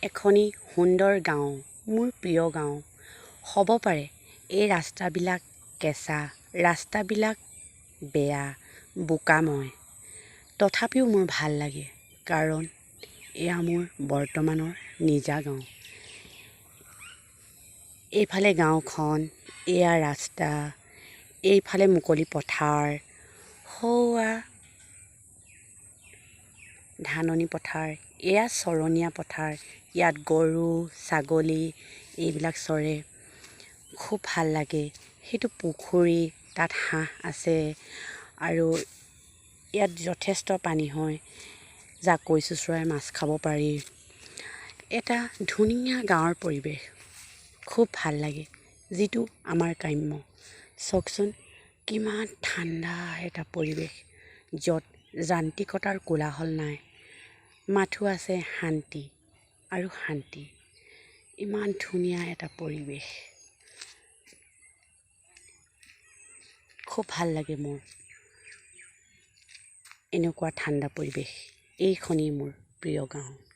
এখনি সুন্দৰ গাঁও, মোৰ প্ৰিয় গাঁও। হ'ব পাৰে এই ৰাস্তাবিলাক কেঁচা, ৰাস্তাবিলাক বেয়া, বোকাময়। তথাপিও মোৰ ভাল লাগে, কাৰণ এয়া মোৰ বৰ্তমানৰ নিজা গাঁও। এইফালে গাঁওখন, এয়া ৰাস্তা, এইফালে মুকলি পথাৰ, সৌৱা ধাননি পথাৰ, এয়া চৰণীয়া পথাৰ। ইয়াত গৰু, ছাগলী এইবিলাক চৰে। খুব ভাল লাগে। সেইটো পুখুৰী, তাত হাঁহ আছে আৰু ইয়াত যথেষ্ট পানী হয়। জাকৈ চোঁচৰাই মাছ খাব পাৰি। এটা ধুনীয়া গাঁৱৰ পৰিৱেশ, খুব ভাল লাগে, যিটো আমাৰ কাম্য। চাওকচোন কিমান ঠাণ্ডা এটা পৰিৱেশ, য'ত যান্ত্ৰিকতাৰ কোলাহল নাই, মাথো আছে শান্তি আৰু শান্তি। ইমান ধুনীয়া এটা পৰিৱেশ, খুব ভাল লাগে মোৰ এনেকুৱা ঠাণ্ডা পৰিৱেশ। এইখনেই মোৰ প্ৰিয় গাঁও।